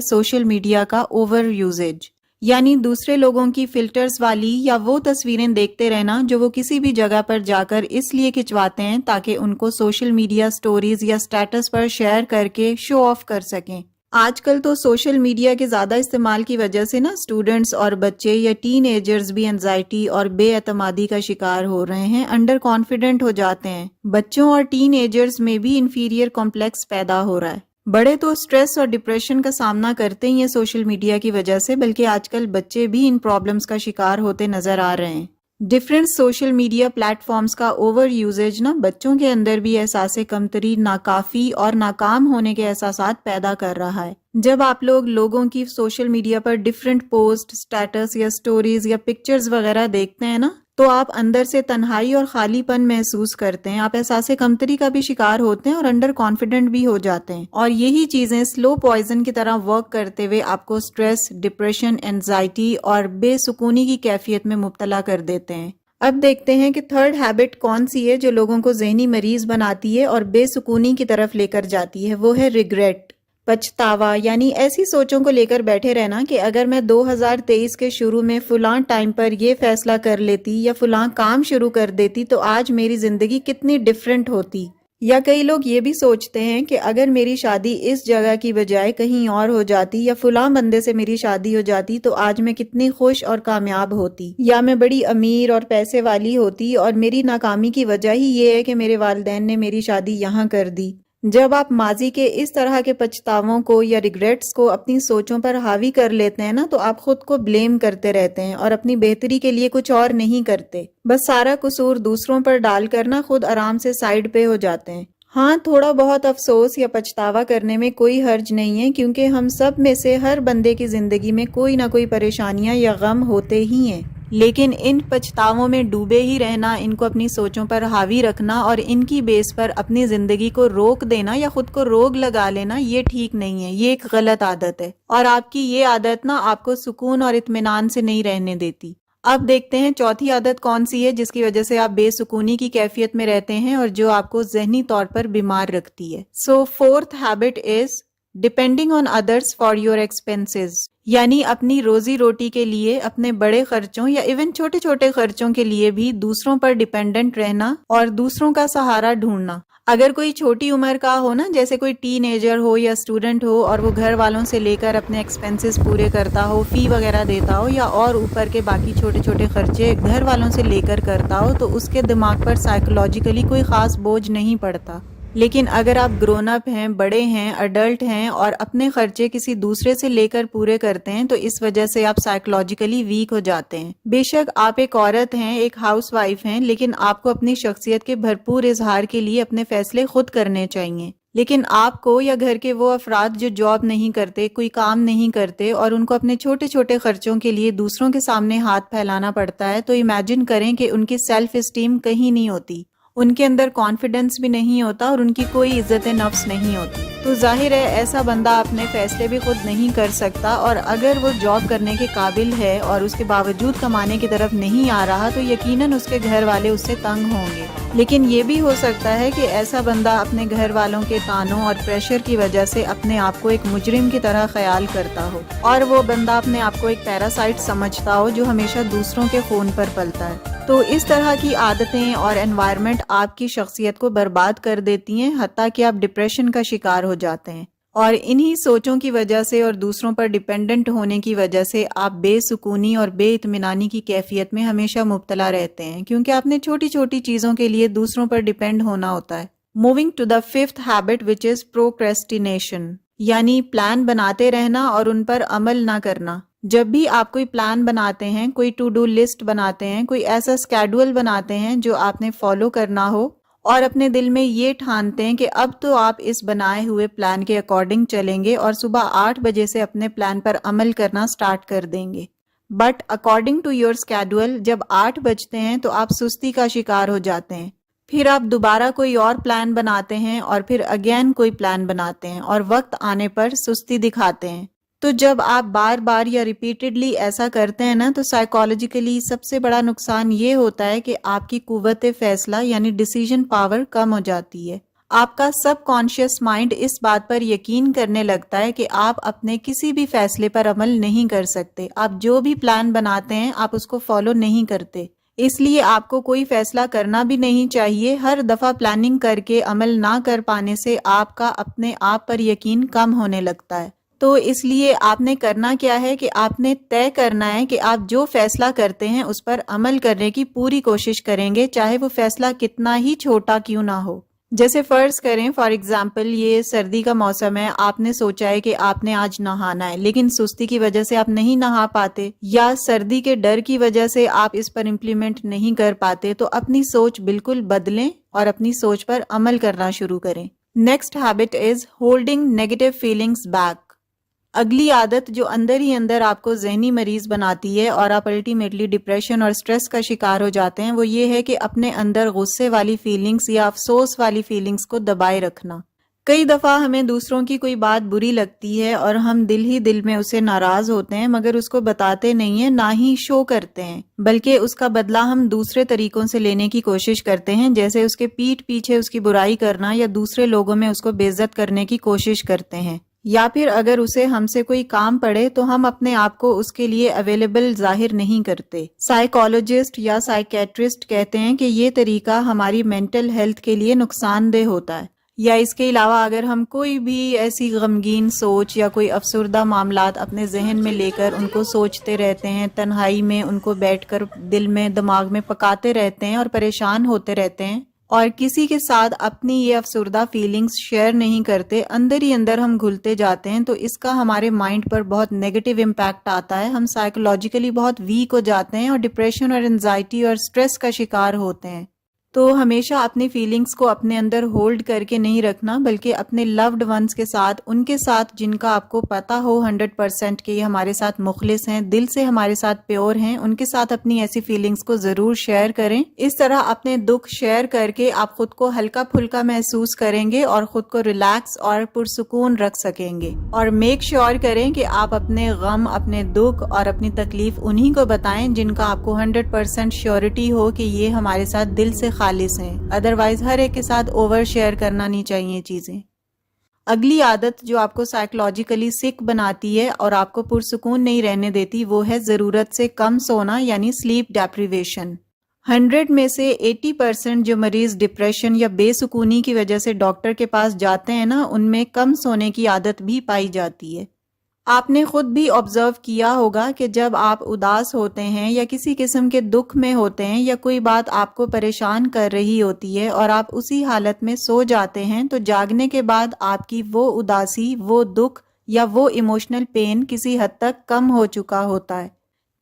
ہے social media کا over usage, یعنی دوسرے لوگوں کی فلٹرز والی یا وہ تصویریں دیکھتے رہنا جو وہ کسی بھی جگہ پر جا کر اس لیے کھنچواتے ہیں تاکہ ان کو سوشل میڈیا سٹوریز یا سٹیٹس پر شیئر کر کے شو آف کر سکیں۔ آج کل تو سوشل میڈیا کے زیادہ استعمال کی وجہ سے اسٹوڈنٹس اور بچے یا ٹین ایجرز بھی انزائٹی اور بے اعتمادی کا شکار ہو رہے ہیں، انڈر کانفیڈنٹ ہو جاتے ہیں۔ بچوں اور ٹین ایجرز میں بھی انفیریئر کمپلیکس پیدا ہو رہا ہے۔ بڑے تو سٹریس اور ڈپریشن کا سامنا کرتے ہی ہیں سوشل میڈیا کی وجہ سے، بلکہ آج کل بچے بھی ان پرابلمز کا شکار ہوتے نظر آ رہے ہیں۔ Different social media platforms کا اوور یوزیج بچوں کے اندر بھی احساس کمتری، ناکافی اور ناکام ہونے کے احساسات پیدا کر رہا ہے۔ جب آپ لوگوں کی سوشل میڈیا پر ڈفرینٹ پوسٹ، سٹیٹس یا سٹوریز یا پکچرز وغیرہ دیکھتے ہیں تو آپ اندر سے تنہائی اور خالی پن محسوس کرتے ہیں، آپ احساس کمتری کا بھی شکار ہوتے ہیں اور انڈر کانفیڈنٹ بھی ہو جاتے ہیں، اور یہی چیزیں سلو پوائزن کی طرح ورک کرتے ہوئے آپ کو سٹریس، ڈپریشن، انزائٹی اور بے سکونی کی کیفیت میں مبتلا کر دیتے ہیں۔ اب دیکھتے ہیں کہ تھرڈ ہیبٹ کون سی ہے جو لوگوں کو ذہنی مریض بناتی ہے اور بے سکونی کی طرف لے کر جاتی ہے، وہ ہے ریگریٹ، پچھتاوا، یعنی ایسی سوچوں کو لے کر بیٹھے رہنا کہ اگر میں 2023 کے شروع میں فلاں ٹائم پر یہ فیصلہ کر لیتی یا فلاں کام شروع کر دیتی تو آج میری زندگی کتنی ڈیفرنٹ ہوتی۔ یا کئی لوگ یہ بھی سوچتے ہیں کہ اگر میری شادی اس جگہ کی بجائے کہیں اور ہو جاتی یا فلاں بندے سے میری شادی ہو جاتی تو آج میں کتنی خوش اور کامیاب ہوتی، یا میں بڑی امیر اور پیسے والی ہوتی، اور میری ناکامی کی وجہ ہی یہ ہے کہ میرے والدین نے میری شادی یہاں کر دی۔ جب آپ ماضی کے اس طرح کے پچھتاووں کو یا ریگریٹس کو اپنی سوچوں پر حاوی کر لیتے ہیں تو آپ خود کو بلیم کرتے رہتے ہیں اور اپنی بہتری کے لیے کچھ اور نہیں کرتے، بس سارا قصور دوسروں پر ڈال کر خود آرام سے سائیڈ پہ ہو جاتے ہیں۔ ہاں، تھوڑا بہت افسوس یا پچھتاوا کرنے میں کوئی حرج نہیں ہے، کیونکہ ہم سب میں سے ہر بندے کی زندگی میں کوئی نہ کوئی پریشانیاں یا غم ہوتے ہی ہیں، لیکن ان پچھتاووں میں ڈوبے ہی رہنا، ان کو اپنی سوچوں پر حاوی رکھنا اور ان کی بیس پر اپنی زندگی کو روک دینا یا خود کو روگ لگا لینا، یہ ٹھیک نہیں ہے، یہ ایک غلط عادت ہے، اور آپ کی یہ عادت آپ کو سکون اور اطمینان سے نہیں رہنے دیتی۔ اب دیکھتے ہیں چوتھی عادت کون سی ہے جس کی وجہ سے آپ بے سکونی کی کیفیت میں رہتے ہیں اور جو آپ کو ذہنی طور پر بیمار رکھتی ہے۔ So forth habit is depending on others for your expenses, یعنی اپنی روزی روٹی کے لیے، اپنے بڑے خرچوں یا ایون چھوٹے چھوٹے خرچوں کے لیے بھی دوسروں پر ڈیپینڈنٹ رہنا اور دوسروں کا سہارا ڈھونڈنا۔ اگر کوئی چھوٹی عمر کا ہو جیسے کوئی ٹین ایجر ہو یا اسٹوڈنٹ ہو اور وہ گھر والوں سے لے کر اپنے ایکسپینسز پورے کرتا ہو، فی وغیرہ دیتا ہو، یا اور اوپر کے باقی چھوٹے چھوٹے خرچے گھر والوں سے لے کر کرتا ہو، تو اس کے دماغ پر سائیکولوجیکلی کوئی خاص بوجھ نہیں پڑتا۔ لیکن اگر آپ گرون اپ ہیں، بڑے ہیں، اڈلٹ ہیں اور اپنے خرچے کسی دوسرے سے لے کر پورے کرتے ہیں تو اس وجہ سے آپ سائیکولوجیکلی ویک ہو جاتے ہیں۔ بے شک آپ ایک عورت ہیں، ایک ہاؤس وائف ہیں، لیکن آپ کو اپنی شخصیت کے بھرپور اظہار کے لیے اپنے فیصلے خود کرنے چاہیے۔ لیکن آپ کو یا گھر کے وہ افراد جو جاب نہیں کرتے، کوئی کام نہیں کرتے اور ان کو اپنے چھوٹے چھوٹے خرچوں کے لیے دوسروں کے سامنے ہاتھ پھیلانا پڑتا ہے، تو امیجن کریں کہ ان کی سیلف اسٹیم کہیں نہیں ہوتی، ان کے اندر کانفیڈنس بھی نہیں ہوتا اور ان کی کوئی عزت نفس نہیں ہوتی۔ تو ظاہر ہے ایسا بندہ اپنے فیصلے بھی خود نہیں کر سکتا، اور اگر وہ جاب کرنے کے قابل ہے اور اس کے باوجود کمانے کی طرف نہیں آ رہا تو یقیناً اس کے گھر والے اس سے تنگ ہوں گے۔ لیکن یہ بھی ہو سکتا ہے کہ ایسا بندہ اپنے گھر والوں کے تانوں اور پریشر کی وجہ سے اپنے آپ کو ایک مجرم کی طرح خیال کرتا ہو، اور وہ بندہ اپنے آپ کو ایک پیراسائٹ سمجھتا ہو جو ہمیشہ دوسروں کے خون پر پلتا ہے۔ تو اس طرح کی عادتیں اور انوائرمنٹ آپ کی شخصیت کو برباد کر دیتی ہیں، حتیٰ کہ آپ ڈپریشن کا شکار ہو جاتے ہیں، اور انہی سوچوں کی وجہ سے اور دوسروں پر ڈیپینڈنٹ ہونے کی وجہ سے آپ بے سکونی اور بے اطمینانی کی کیفیت میں ہمیشہ مبتلا رہتے ہیں، کیونکہ آپ نے چھوٹی چھوٹی چیزوں کے لیے دوسروں پر ڈیپینڈ ہونا ہوتا ہے۔ Moving to the fifth habit which is procrastination, یعنی پلان بناتے رہنا اور ان پر عمل نہ کرنا۔ جب بھی آپ کوئی پلان بناتے ہیں، کوئی ٹو ڈو لسٹ بناتے ہیں، کوئی ایسا اسکیڈول بناتے ہیں جو آپ نے فالو کرنا ہو، اور اپنے دل میں یہ ٹھانتے ہیں کہ اب تو آپ اس بنائے ہوئے پلان کے اکارڈنگ چلیں گے اور صبح 8 بجے سے اپنے پلان پر عمل کرنا سٹارٹ کر دیں گے، but according to your schedule جب 8 بجتے ہیں تو آپ سستی کا شکار ہو جاتے ہیں، پھر آپ دوبارہ کوئی اور پلان بناتے ہیں اور پھر اگین کوئی پلان بناتے ہیں اور وقت آنے پر سستی دکھاتے ہیں۔ تو جب آپ بار بار یا ریپیٹڈلی ایسا کرتے ہیں تو سائیکالوجیکلی سب سے بڑا نقصان یہ ہوتا ہے کہ آپ کی قوت فیصلہ یعنی ڈیسیژن پاور کم ہو جاتی ہے۔ آپ کا سب کانشیس مائنڈ اس بات پر یقین کرنے لگتا ہے کہ آپ اپنے کسی بھی فیصلے پر عمل نہیں کر سکتے. آپ جو بھی پلان بناتے ہیں آپ اس کو فالو نہیں کرتے. اس لیے آپ کو کوئی فیصلہ کرنا بھی نہیں چاہیے. ہر دفعہ پلاننگ کر کے عمل نہ کر پانے سے آپ کا اپنے آپ پر یقین کم ہونے لگتا ہے. تو اس لیے آپ نے کرنا کیا ہے کہ آپ نے طے کرنا ہے کہ آپ جو فیصلہ کرتے ہیں اس پر عمل کرنے کی پوری کوشش کریں گے، چاہے وہ فیصلہ کتنا ہی چھوٹا کیوں نہ ہو. جیسے فرض کریں فار ایگزامپل یہ سردی کا موسم ہے، آپ نے سوچا ہے کہ آپ نے آج نہانا ہے لیکن سستی کی وجہ سے آپ نہیں نہا پاتے یا سردی کے ڈر کی وجہ سے آپ اس پر امپلیمنٹ نہیں کر پاتے، تو اپنی سوچ بالکل بدلیں اور اپنی سوچ پر عمل کرنا شروع کریں. Next habit is holding negative feelings back. اگلی عادت جو اندر ہی اندر آپ کو ذہنی مریض بناتی ہے اور آپ الٹیمیٹلی ڈپریشن اور سٹریس کا شکار ہو جاتے ہیں، وہ یہ ہے کہ اپنے اندر غصے والی فیلنگز یا افسوس والی فیلنگز کو دبائے رکھنا. کئی دفعہ ہمیں دوسروں کی کوئی بات بری لگتی ہے اور ہم دل ہی دل میں اسے ناراض ہوتے ہیں، مگر اس کو بتاتے نہیں ہیں، نہ ہی شو کرتے ہیں، بلکہ اس کا بدلہ ہم دوسرے طریقوں سے لینے کی کوشش کرتے ہیں، جیسے اس کے پیٹھ پیچھے اس کی برائی کرنا یا دوسرے لوگوں میں اس کو بے عزت کرنے کی کوشش کرتے ہیں. یا پھر اگر اسے ہم سے کوئی کام پڑے تو ہم اپنے آپ کو اس کے لیے اویلیبل ظاہر نہیں کرتے. سائیکالوجسٹ یا سائیکیٹرسٹ کہتے ہیں کہ یہ طریقہ ہماری مینٹل ہیلتھ کے لیے نقصان دہ ہوتا ہے. یا اس کے علاوہ اگر ہم کوئی بھی ایسی غمگین سوچ یا کوئی افسردہ معاملات اپنے ذہن میں لے کر ان کو سوچتے رہتے ہیں، تنہائی میں ان کو بیٹھ کر دل میں دماغ میں پکاتے رہتے ہیں اور پریشان ہوتے رہتے ہیں اور کسی کے ساتھ اپنی یہ افسردہ فیلنگز شیئر نہیں کرتے، اندر ہی اندر ہم گھلتے جاتے ہیں، تو اس کا ہمارے مائنڈ پر بہت نیگیٹو امپیکٹ آتا ہے. ہم سائیکولوجیکلی بہت ویک ہو جاتے ہیں اور ڈپریشن اور انزائٹی اور سٹریس کا شکار ہوتے ہیں. تو ہمیشہ اپنی فیلنگز کو اپنے اندر ہولڈ کر کے نہیں رکھنا، بلکہ اپنے لوڈ ونس کے ساتھ، ان کے ساتھ جن کا آپ کو پتا ہو 100% کہ یہ ہمارے ساتھ مخلص ہیں، دل سے ہمارے ساتھ پیور ہیں، ان کے ساتھ اپنی ایسی فیلنگز کو ضرور شیئر کریں. اس طرح اپنے دکھ شیئر کر کے آپ خود کو ہلکا پھلکا محسوس کریں گے اور خود کو ریلیکس اور پرسکون رکھ سکیں گے. اور میک شیور کریں کہ آپ اپنے غم، اپنے دکھ اور اپنی تکلیف انہی کو بتائیں جن کا آپ کو 100% شیورٹی ہو کہ یہ ہمارے ساتھ دل سے خالص ہیں. ادروائز ہر ایک کے ساتھ اوور شیئر کرنا نہیں چاہیے چیزیں. اگلی عادت جو آپ کو سائیکولوجیکلی سک بناتی ہے اور آپ کو پرسکون نہیں رہنے دیتی، وہ ہے ضرورت سے کم سونا، یعنی سلیپ ڈیپریویشن. 100 میں سے 80% جو مریض ڈپریشن یا بے سکونی کی وجہ سے ڈاکٹر کے پاس جاتے ہیں نا، ان میں کم سونے کی عادت بھی پائی جاتی ہے. آپ نے خود بھی آبزرو کیا ہوگا کہ جب آپ اداس ہوتے ہیں یا کسی قسم کے دکھ میں ہوتے ہیں یا کوئی بات آپ کو پریشان کر رہی ہوتی ہے اور آپ اسی حالت میں سو جاتے ہیں، تو جاگنے کے بعد آپ کی وہ اداسی، وہ دکھ یا وہ ایموشنل پین کسی حد تک کم ہو چکا ہوتا ہے.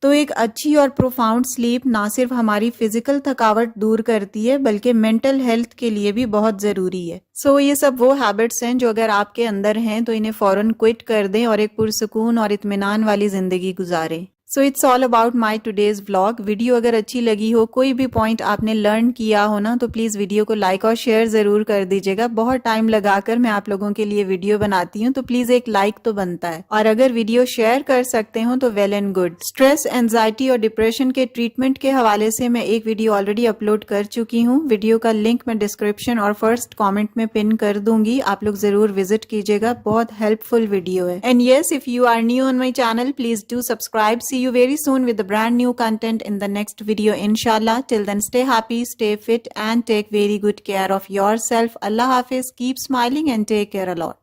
تو ایک اچھی اور پروفاؤنڈ سلیپ نہ صرف ہماری فزیکل تھکاوٹ دور کرتی ہے بلکہ مینٹل ہیلتھ کے لیے بھی بہت ضروری ہے. سو یہ سب وہ ہیبٹس ہیں جو اگر آپ کے اندر ہیں تو انہیں فوراً کوئٹ کر دیں اور ایک پرسکون اور اطمینان والی زندگی گزاریں. So it's all about my today's vlog. Video اگر اچھی لگی ہو، کوئی بھی پوائنٹ آپ نے لرن کیا ہو نا، تو پلیز ویڈیو کو لائک اور شیئر ضرور کر دیجیے گا. بہت ٹائم لگا کر میں آپ لوگوں کے لیے ویڈیو بناتی ہوں، تو پلیز ایک لائک تو بنتا ہے. اور اگر ویڈیو شیئر کر سکتے ہوں تو well and good. Stress, anxiety اور ڈپریشن کے ٹریٹمنٹ کے حوالے سے میں ایک ویڈیو آلریڈی اپلوڈ کر چکی ہوں. ویڈیو کا لنک میں ڈسکرپشن اور فرسٹ کامنٹ میں پن کر دوں گی، آپ لوگ ضرور وزٹ کیجیے گا. بہت ہیلپ فل ویڈیو ہے. And yes, if you are new on my channel, please do subscribe. See you very soon with the brand new content in the next video, inshallah. Till then, stay happy, stay fit and take very good care of yourself. Allah Hafiz. Keep smiling and take care a lot.